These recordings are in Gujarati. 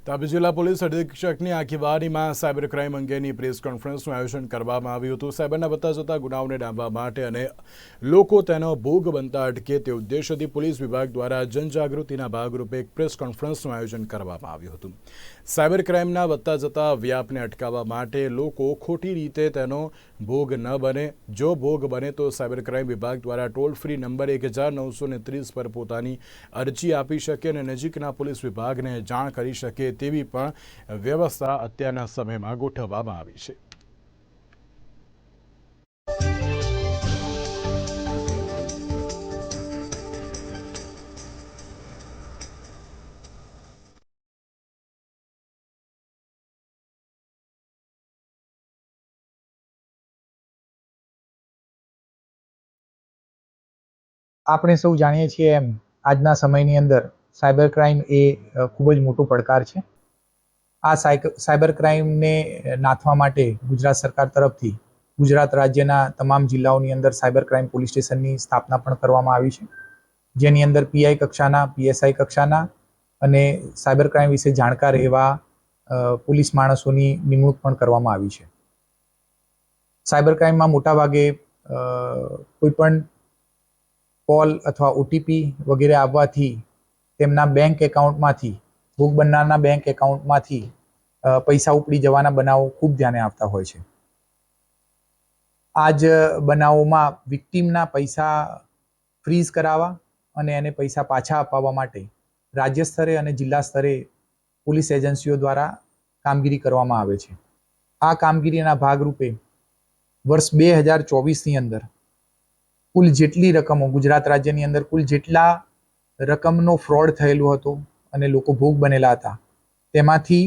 તાપી જિલ્લા પોલીસ અધિક્ષકની આગેવાનીમાં સાયબર ક્રાઇમ અંગેની પ્રેસ કોન્ફરન્સનું આયોજન કરવામાં આવ્યું હતું। સાયબરના વધતા જતા ગુનાઓને ડામવા માટે અને લોકો તેનો ભોગ બનતા અટકે તે ઉદ્દેશ્યથી પોલીસ વિભાગ દ્વારા જનજાગૃતિના ભાગરૂપે એક પ્રેસ કોન્ફરન્સનું આયોજન કરવામાં આવ્યું હતું। સાયબર ક્રાઇમના વધતા જતા વ્યાપને અટકાવવા માટે લોકો ખોટી રીતે તેનો ભોગ ન બને, જો ભોગ બને તો સાયબર ક્રાઇમ વિભાગ દ્વારા ટોલ ફ્રી નંબર 1930 પર પોતાની અરજી આપી શકે અને નજીકના પોલીસ વિભાગને જાણ કરી શકે તેવી પણ વ્યવસ્થા અત્યારના સમયમાં ગોઠવવામાં આવી છે। આપણે સૌ જાણીએ છીએ એમ આજના સમયની અંદર સાયબર ક્રાઇમ એ ખૂબ જ મોટો પડકાર છે। આ સાયબર ક્રાઇમને નાથવા માટે ગુજરાત સરકાર તરફથી ગુજરાત રાજ્યના તમામ જિલ્લાઓની અંદર સાયબર ક્રાઇમ પોલીસ સ્ટેશનની સ્થાપના પણ કરવામાં આવી છે, જેની અંદર પીઆઈ કક્ષાના, પીએસઆઈ કક્ષાના અને સાયબર ક્રાઇમ વિશે જાણકાર એવા પોલીસ માણસોની નિમણૂક પણ કરવામાં આવી છે। સાયબર ક્રાઇમમાં મોટાભાગે કોઈ પણ કોલ અથવા ઓટીપી વગેરે આવવાથી તેમના બેંક એકાઉન્ટમાંથી, ભોગ બનનારના બેંક એકાઉન્ટમાંથી પૈસા ઉપડી જવાના બનાવો ખૂબ ધ્યાને આવતા હોય છે। આ જ બનાવોમાં વિક્ટીમના પૈસા ફ્રીઝ કરાવવા અને એને પૈસા પાછા અપાવવા માટે રાજ્ય સ્તરે અને જિલ્લા સ્તરે પોલીસ એજન્સીઓ દ્વારા કામગીરી કરવામાં આવે છે। આ કામગીરીના ભાગરૂપે વર્ષ 2024ની અંદર કુલ જેટલી રકમો ગુજરાત રાજ્યની અંદર કુલ જેટલા રકમનો ફ્રોડ થયેલો હતો અને લોકો ભોગ બનેલા હતા તેમાંથી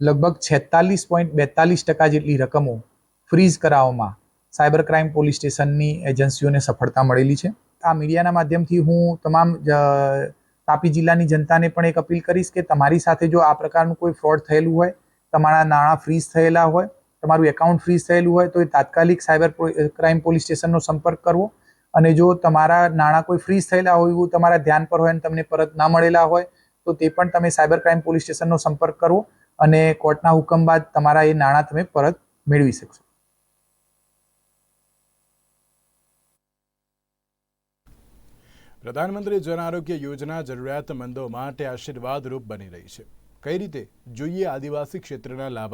લગભગ 46.42% જેટલી રકમો ફ્રીઝ કરાવવામાં સાયબર ક્રાઇમ પોલીસ સ્ટેશનની એજન્સીઓને સફળતા મળેલી છે। આ મીડિયાના માધ્યમથી હું તમામ તાપી જિલ્લાની જનતાને પણ એક અપીલ કરીશ કે તમારી સાથે જો આ પ્રકારનું કોઈ ફ્રોડ થયેલું હોય, તમારા નાણાં ફ્રીઝ થયેલા હોય, તમારું એકાઉન્ટ ફ્રીઝ થયેલું હોય તો એ તાત્કાલિક સાયબર ક્રાઇમ પોલીસ સ્ટેશનનો સંપર્ક કરવો અને જો તમારા નાણાં કોઈ ફ્રીઝ થયેલા હોય એવું તમારા ધ્યાન પર હોય અને તમને પરત ના મળેલા હોય તો તે પણ તમે સાયબર ક્રાઇમ પોલીસ સ્ટેશનનો સંપર્ક કરવો અને કોર્ટના હુકમ બાદ તમારા એ નાણાં તમે પરત મેળવી શકશો। પ્રધાનમંત્રી જન આરોગ્ય યોજના જરૂરિયાતમંદો માટે આશીર્વાદરૂપ બની રહી છે। કઈ રીતે જોઈએ આદિવાસી ક્ષેત્રના લાભ